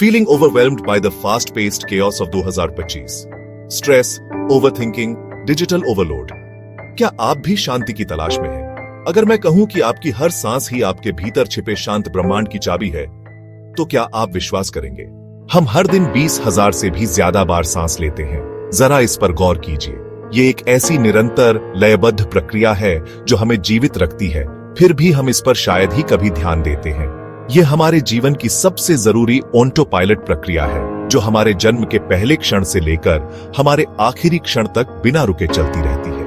Feeling overwhelmed by the fast-paced chaos of 2025. Stress, overthinking, digital overload. क्या आप भी शांति की तलाश में हैं? अगर मैं कहूं कि आपकी हर सांस ही आपके भीतर छिपे शांत ब्रह्मांड की चाबी है, तो क्या आप विश्वास करेंगे? हम हर दिन 20,000 से भी ज्यादा बार सांस लेते हैं। जरा इस पर गौर कीजिए। ये एक ऐसी निरंतर लयबद्ध प्रक्रिया है जो हमें जीवित रखती है, फिर भी हम इस पर शायद ही कभी ध्यान देते हैं। ये हमारे जीवन की सबसे जरूरी ऑटो पायलट प्रक्रिया है, जो हमारे जन्म के पहले क्षण से लेकर हमारे आखिरी क्षण तक बिना रुके चलती रहती है।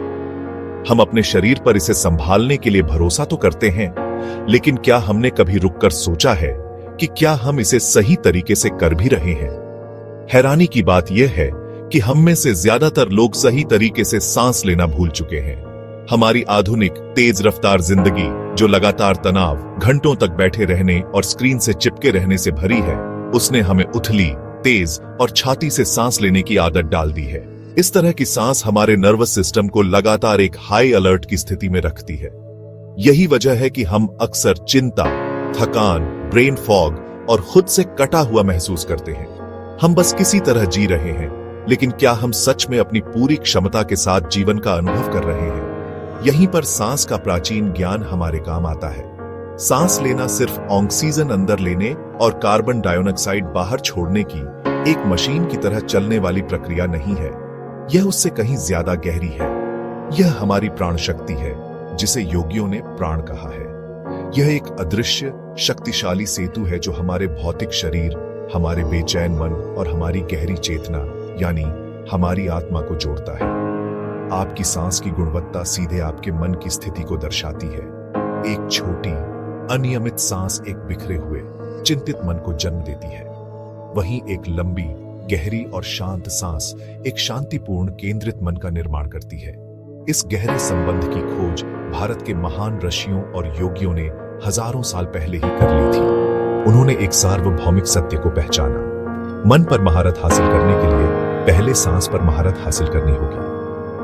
हम अपने शरीर पर इसे संभालने के लिए भरोसा तो करते हैं, लेकिन क्या हमने कभी रुककर सोचा है कि क्या हम इसे सही तरीके से कर भी रहे हैं? हैरानी की बात यह है कि हम में से ज्यादातर लोग सही तरीके से सांस लेना भूल चुके हैं। हमारी आधुनिक तेज रफ्तार जिंदगी, जो लगातार तनाव, घंटों तक बैठे रहने और स्क्रीन से चिपके रहने से भरी है, उसने हमें उथली, तेज और छाती से सांस लेने की आदत डाल दी है। इस तरह की सांस हमारे नर्वस सिस्टम को लगातार एक हाई अलर्ट की स्थिति में रखती है। यही वजह है कि हम अक्सर चिंता, थकान, ब्रेन फॉग और खुद से कटा हुआ महसूस करते हैं। हम बस किसी तरह जी रहे हैं, लेकिन क्या हम सच में अपनी पूरी क्षमता के साथ जीवन का अनुभव कर रहे हैं? यहीं पर सांस का प्राचीन ज्ञान हमारे काम आता है। सांस लेना सिर्फ ऑक्सीजन अंदर लेने और कार्बन डाइऑक्साइड बाहर छोड़ने की एक मशीन की तरह चलने वाली प्रक्रिया नहीं है। यह उससे कहीं ज्यादा गहरी है। यह हमारी प्राण शक्ति है, जिसे योगियों ने प्राण कहा है। यह एक अदृश्य शक्तिशाली सेतु है जो हमारे भौतिक शरीर, हमारे बेचैन मन और हमारी गहरी चेतना यानी हमारी आत्मा को जोड़ता है। आपकी सांस की गुणवत्ता सीधे आपके मन की स्थिति को दर्शाती है। एक छोटी अनियमित सांस एक बिखरे हुए चिंतित मन को जन्म देती है, वहीं एक लंबी गहरी और शांत सांस एक शांतिपूर्ण केंद्रित मन का निर्माण करती है। इस गहरे संबंध की खोज भारत के महान ऋषियों और योगियों ने हजारों साल पहले ही कर ली थी। उन्होंने एक सार्वभौमिक सत्य को पहचाना। मन पर महारत हासिल करने के लिए पहले सांस पर महारत हासिल करनी होगी,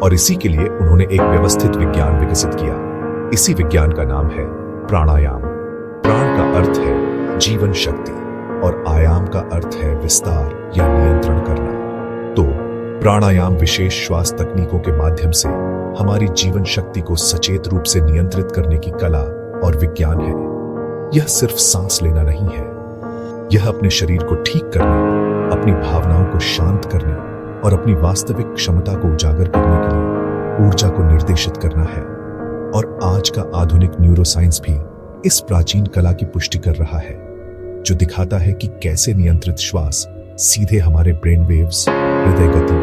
और इसी के लिए उन्होंने एक व्यवस्थित विज्ञान विकसित किया। इसी विज्ञान का नाम है प्राणायाम। प्राण का अर्थ है जीवन शक्ति और आयाम का अर्थ है विस्तार या नियंत्रण करना। तो प्राणायाम विशेष श्वास तकनीकों के माध्यम से हमारी जीवन शक्ति को सचेत रूप से नियंत्रित करने की कला और विज्ञान है। यह सिर्फ सांस लेना नहीं है, यह अपने शरीर को ठीक करने, अपनी भावनाओं को शांत करने और अपनी वास्तविक क्षमता को उजागर करने के लिए ऊर्जा को निर्देशित करना है। और आज का आधुनिक न्यूरोसाइंस भी इस प्राचीन कला की पुष्टि कर रहा है, जो दिखाता है कि कैसे नियंत्रित श्वास सीधे हमारे ब्रेन वेव्स, हृदय गति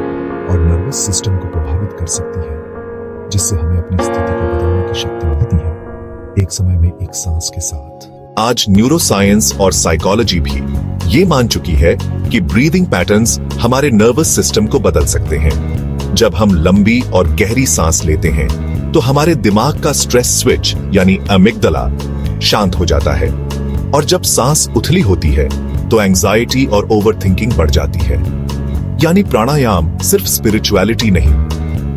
और नर्वस सिस्टम को प्रभावित कर सकती है, जिससे हमें अपनी स्थिति को बदलने की शक्ति मिलती है, एक समय में एक सांस के साथ। आज न्यूरोसाइंस और साइकोलॉजी भी ये मान चुकी है कि ब्रीदिंग पैटर्न्स हमारे नर्वस सिस्टम को बदल सकते हैं। जब हम लंबी और गहरी सांस लेते हैं, तो हमारे दिमाग का स्ट्रेस स्विच यानी अमिगडाला शांत हो जाता है, और जब सांस उथली होती है, तो एंजाइटी और ओवरथिंकिंग बढ़ जाती है। यानी प्राणायाम सिर्फ स्पिरिचुअलिटी नहीं,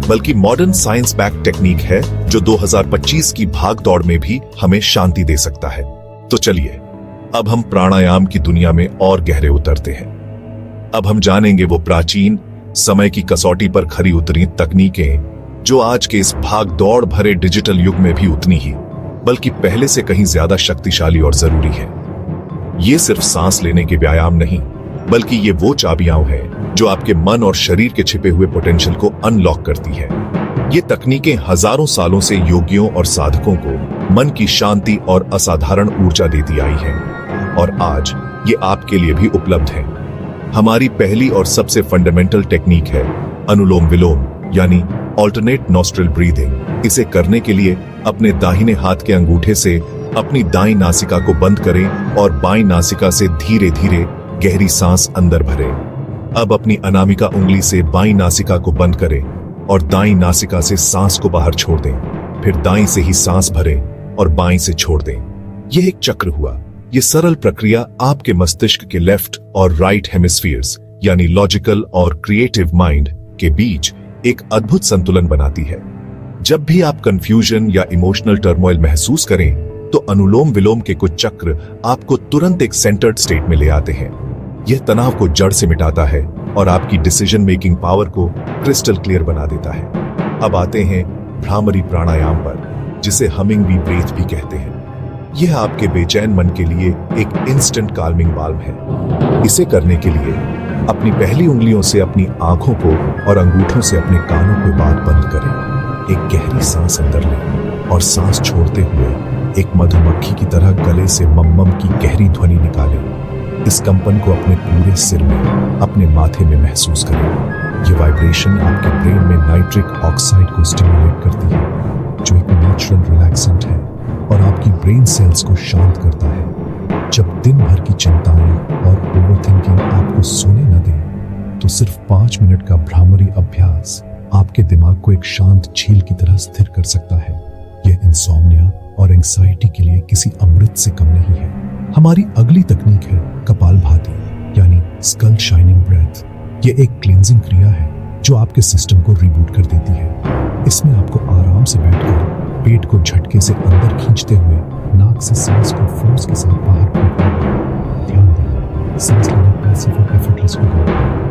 बल्कि मॉडर्न साइंस बैक टेक्निक है, जो 2025 की भाग दौड़ में भी हमें शांति दे सकता है। तो चलिए, अब हम प्राणायाम की दुनिया में और गहरे उतरते हैं। अब हम जानेंगे वो प्राचीन, समय की कसौटी पर खरी उतरी तकनीकें, जो आज के इस भाग दौड़ भरे डिजिटल युग में भी उतनी ही, बल्कि पहले से कहीं ज्यादा शक्तिशाली और जरूरी है। ये सिर्फ सांस लेने के व्यायाम नहीं, बल्कि ये वो चाबियां हैं जो आपके मन और शरीर के छिपे हुए पोटेंशियल को अनलॉक करती है। ये तकनीकें हजारों सालों से योगियों और साधकों को मन की शांति और असाधारण ऊर्जा देती आई हैं, और आज ये आपके लिए भी उपलब्ध है। हमारी पहली और सबसे फंडामेंटल टेक्निक है अनुलोम विलोम यानी ऑल्टरनेट नॉस्ट्रिल ब्रीदिंग। इसे करने के लिए अपने दाहिने हाथ के अंगूठे से अपनी दाईं नासिका को बंद करें और बाईं नासिका से धीरे धीरे गहरी सांस अंदर भरें। अब अपनी अनामिका उंगली से बाईं नासिका को बंद करें और दाईं नासिका से सांस को बाहर छोड़ दें। फिर दाईं से ही सांस भरें और बाईं से छोड़ दें। यह एक चक्र हुआ। यह सरल प्रक्रिया आपके मस्तिष्क के लेफ्ट और राइट हेमिस्फीयर्स यानी लॉजिकल और क्रिएटिव माइंड के बीच एक अद्भुत संतुलन बनाती है। जब भी आप कंफ्यूजन या इमोशनल टर्मोइल महसूस करें, तो अनुलोम विलोम के कुछ चक्र आपको तुरंत एक सेंटर्ड स्टेट में ले आते हैं। यह तनाव को जड़ से मिटाता है और आपकी डिसीजन मेकिंग पावर को क्रिस्टल क्लियर बना देता है। अब आते हैं भ्रामरी प्राणायाम पर, जिसे हमिंग बी ब्रीथ भी कहते हैं। यह आपके बेचैन मन के लिए एक इंस्टेंट काल्मिंग बाल्म है। इसे करने के लिए अपनी पहली उंगलियों से अपनी आंखों को और अंगूठों से अपने कानों के बाद बंद करें। एक गहरी सांस अंदर लें और सांस छोड़ते हुए एक मधुमक्खी की तरह गले से मम्मम की गहरी ध्वनि निकालें। इस कंपन को अपने पूरे सिर में, अपने माथे में महसूस करें। ये वाइब्रेशन आपके ब्रेन में नाइट्रिक ऑक्साइड को स्टिमुलेट करती है, जो एक नेचुरल रिलैक्सेंट है और आपकी ब्रेन सेल्स को शांत करता है। जब दिन भर की चिंताएं और ओवरथिंकिंग आपको सोने न दें, तो सिर्फ 5 मिनट का भ्रामरी अभ्यास आपके दिमाग को एक शांत झील की तरह स्थिर कर सकता है। यह इंसोम्निया और एंग्जाइटी के लिए किसी अमृत से कम नहीं है। हमारी अगली तकनीक है कपालभाति, यानी स्कल शाइनिंग ब्रेथ। यह एक क्लींजिंग क्रिया है जो आपके सिस्टम को रिबूट कर देती है। इसमें आपको आराम से बैठकर पेट को झटके से अंदर खींचते हुए नाक से सांस को फोर्स के साथ बाहर फेंकना है। ध्यान दें, सांस लेना पैसिव और एफर्टलेस होगा।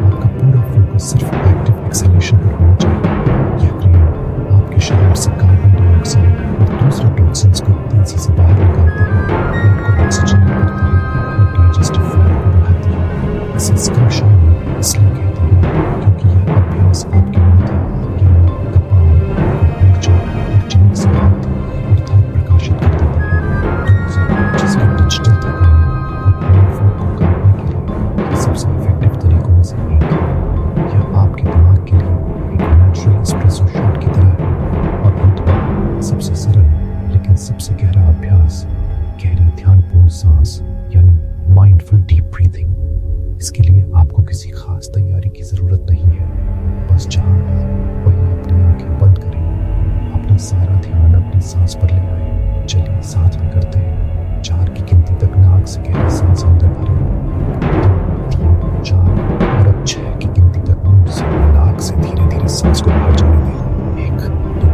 आपका पूरा फोकस सिर्फ एक्टिव एक्सहेलेशन पर होना चाहिए। यह क्रिया आपके शरीर से कार्बन डाइऑक्साइड और दूसरे टॉक्सिन्स को तेजी से बाहर निकालती है, पेट को ऑक्सीजनेट करती है और डाइजेस्टिव फ्लो को बढ़ाती है। इसे स्कल शाइनिंग इसलिए कहते हैं क्योंकि यह अभ्यास आपके माथे, यानी कपाल को ऊर्जा और चमक से भांति अर्थात प्रकाशित कर देता है। 2025 के डिजिटल थकान और ब्रेन फॉग को काटने के लिए यह सबसे इफेक्टिव तरीकों में से एक है। यह आपके दिमाग के लिए एक नेचुरल एस्प्रेसो शॉट की तरह है। और अंत में सबसे सरल लेकिन सबसे गहरा अभ्यास, गहरी ध्यानपूर्ण सांस, यानी माइंडफुल डीप ब्रीथिंग। इसके लिए आपको किसी खास तैयारी की जरूरत नहीं है। बस जहां वहीं अपनी आंखें बंद करें, अपना सारा ध्यान अपनी सांस पर ले आए। चलिए साथ में करते हैं। 4 की गिनती तक नाक से गहरी सांस अंदर भरें। 2, 3, 4 और अब 6 की गिनती तक मुंह से नाक से धीरे धीरे सांस को बाहर जाने दें। 1, 2,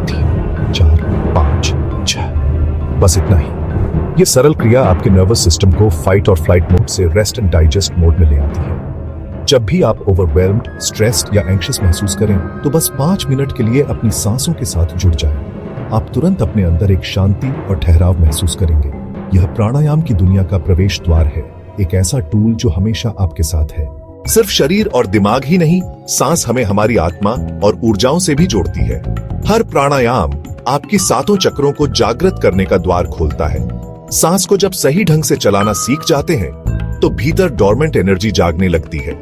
3, 4, 5, 6। बस इतना ही। ये सरल क्रिया आपके नर्वस सिस्टम को फाइट और फ्लाइट मोड से रेस्ट एंड डाइजेस्ट मोड में ले आती है। जब भी आप ओवरवेल्म्ड, स्ट्रेस्ड या एंग्शियस महसूस करें, तो बस 5 मिनट के लिए अपनी सांसों के साथ जुड़ जाएं। आप तुरंत अपने अंदर एक शांति और ठहराव महसूस करेंगे। यह प्राणायाम की दुनिया का प्रवेश द्वार है, एक ऐसा टूल जो हमेशा आपके साथ है। सिर्फ शरीर और दिमाग ही नहीं, सांस हमें हमारी आत्मा और ऊर्जाओं से भी जोड़ती है। हर प्राणायाम आपकी 7 चक्रों को जागृत करने का द्वार खोलता है। सांस को जब सही ढंग से चलाना सीख जाते हैं, तो भीतर डोरमेंट एनर्जी जागने लगती है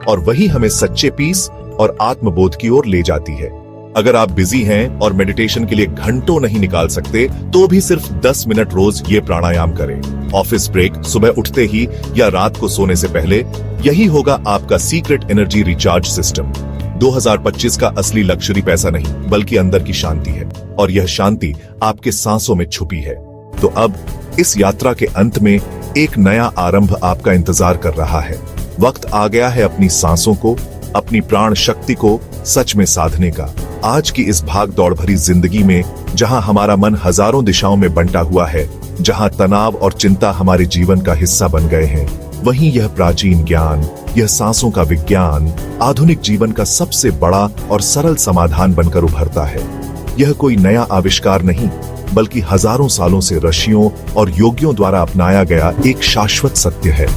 और वही हमें सच्चे पीस और आत्मबोध की ओर ले जाती है। अगर आप बिजी हैं और मेडिटेशन के लिए घंटों नहीं निकाल सकते, तो भी सिर्फ 10 मिनट रोज ये प्राणायाम करें। ऑफिस ब्रेक, सुबह उठते ही या रात को सोने से पहले, यही होगा आपका सीक्रेट एनर्जी रिचार्ज सिस्टम। 2025 का असली लक्ष्य पैसा नहीं, बल्कि अंदर की शांति है, और यह शांति आपके सांसों में छुपी है। तो अब इस यात्रा के अंत में एक नया आरंभ आपका इंतजार कर रहा है। वक्त आ गया है अपनी सांसों को, अपनी प्राण शक्ति को सच में साधने का। आज की इस भाग दौड़ भरी जिंदगी में, जहां हमारा मन हजारों दिशाओं में बंटा हुआ है, जहां तनाव और चिंता हमारे जीवन का हिस्सा बन गए हैं, वहीं यह प्राचीन ज्ञान, यह सांसों का विज्ञान आधुनिक जीवन का सबसे बड़ा और सरल समाधान बनकर उभरता है। यह कोई नया आविष्कार नहीं, बल्कि हजारों सालों से ऋषियों और योगियों द्वारा अपनाया गया एक शाश्वत सत्य है।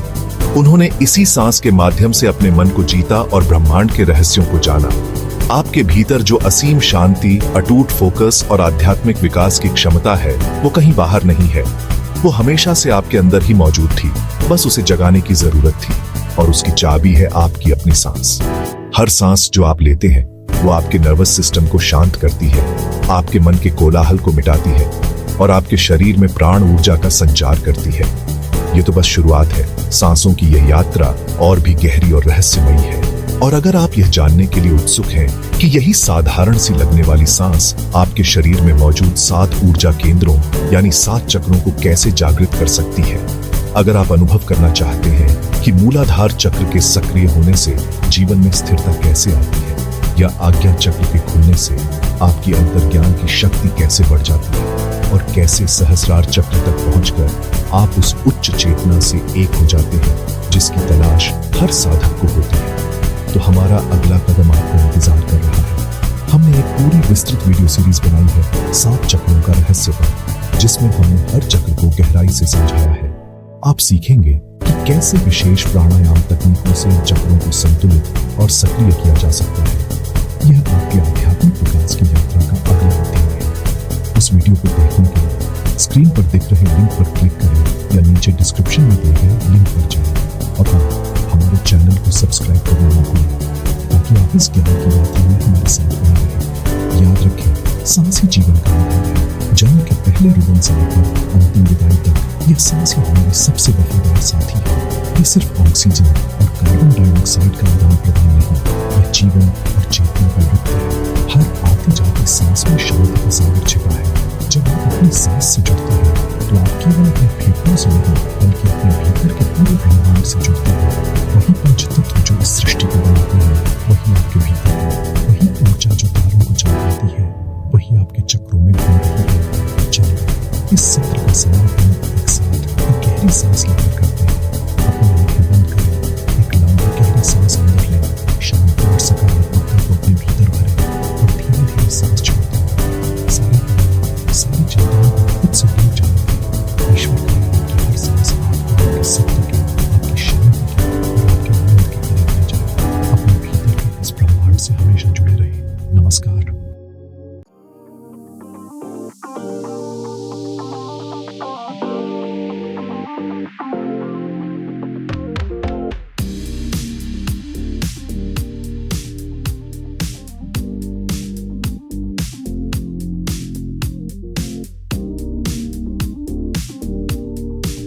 उन्होंने इसी सांस के माध्यम से अपने मन को जीता और ब्रह्मांड के रहस्यों को जाना। आपके भीतर जो असीम शांति, अटूट फोकस और आध्यात्मिक विकास की क्षमता है, वो कहीं बाहर नहीं है। वो हमेशा से आपके अंदर ही मौजूद थी, बस उसे जगाने की जरूरत थी। और उसकी चाबी है आपकी अपनी सांस। हर सांस जो आप लेते हैं, वो आपके नर्वस सिस्टम को शांत करती है, आपके मन के कोलाहल को मिटाती है और आपके शरीर में प्राण ऊर्जा का संचार करती है। ये तो बस शुरुआत है। सांसों की यह यात्रा और भी गहरी और रहस्यमयी है। और अगर आप यह जानने के लिए उत्सुक हैं कि यही साधारण सी लगने वाली सांस आपके शरीर में मौजूद 7 ऊर्जा केंद्रों यानी 7 चक्रों को कैसे जागृत कर सकती है, अगर आप अनुभव करना चाहते हैं कि मूलाधार चक्र के सक्रिय होने से जीवन में स्थिरता कैसे आती है, या आज्ञा चक्र के खुलने से आपकी अंतर्ज्ञान की शक्ति कैसे बढ़ जाती है, और कैसे सहस्रार चक्र तक पहुंचकर आप उस उच्च चेतना से एक हो जाते हैं जिसकी तलाश हर साधक को होती है। तो हमारा अगला कदम आपका इंतजार कर रहा है। हमने एक पूरी विस्तृत वीडियो सीरीज बनाई है 7 चक्रों का रहस्य पर, जिसमें हमने हर चक्र को गहराई से समझाया है। आप सीखेंगे कि कैसे विशेष प्राणायाम तकनीकों से इन चक्रों को संतुलित और सक्रिय किया जा सकता है। यह आपके आध्यात्मिक विकास की यात्रा का अगला अध्याय है। उस वीडियो को देखने के लिए स्क्रीन पर दिख रहे लिंक पर क्लिक करें या नीचे डिस्क्रिप्शन में दिए गए लिंक पर जाएं और हमारे चैनल को सब्सक्राइब करना न भूलें ताकि आप इस ज्ञान की यात्रा में हमारे साथ बने रहें। याद रखें, सांस ही जीवन का आधार है। जन्म के पहले रुदन से लेकर अंतिम विदाई तक यह सांस ही हमारी सबसे वफादार साथी है। ये सिर्फ ऑक्सीजन और कार्बन डाइऑक्साइड का आदान प्रदान नहीं, यह जीवन और चेतना का युक्त है। हर आती जाती सांस में शांति का सागर छिपा है। जब आप अपनी सांस से जुड़ते हैं तो आप केवल अपने फेफड़ों से नहीं बल्कि अपने भीतर के पूरे ब्रह्मांड से जुड़ते हैं। वही पंचतत्व जो इस सृष्टि को बनाते हैं वही आपके भीतर है। वही ऊर्जा जो तारों को जगाती है वही आपके चक्रों में घूम रही है। चलिए इस सत्र का समापन एक साथ एक गहरी सांस लेकर करते हैं। अपनी आंखें बंद करें, एक लंबी गहरी सांस अंदर लें, शांति और सकारात्मकता को अपने भीतर भरें और धीरे धीरे सांस छोड़ते हैं। सारी चिंताओं को खुद से दूर जाने दें। ईश्वर करे आपकी हर सांस आपको आपके सत्य के, आपकी शांति के और आपके आनंद के करीब ले जाए। अपने भीतर के इस ब्रह्मांड से हमेशा जुड़े रहें। नमस्कार।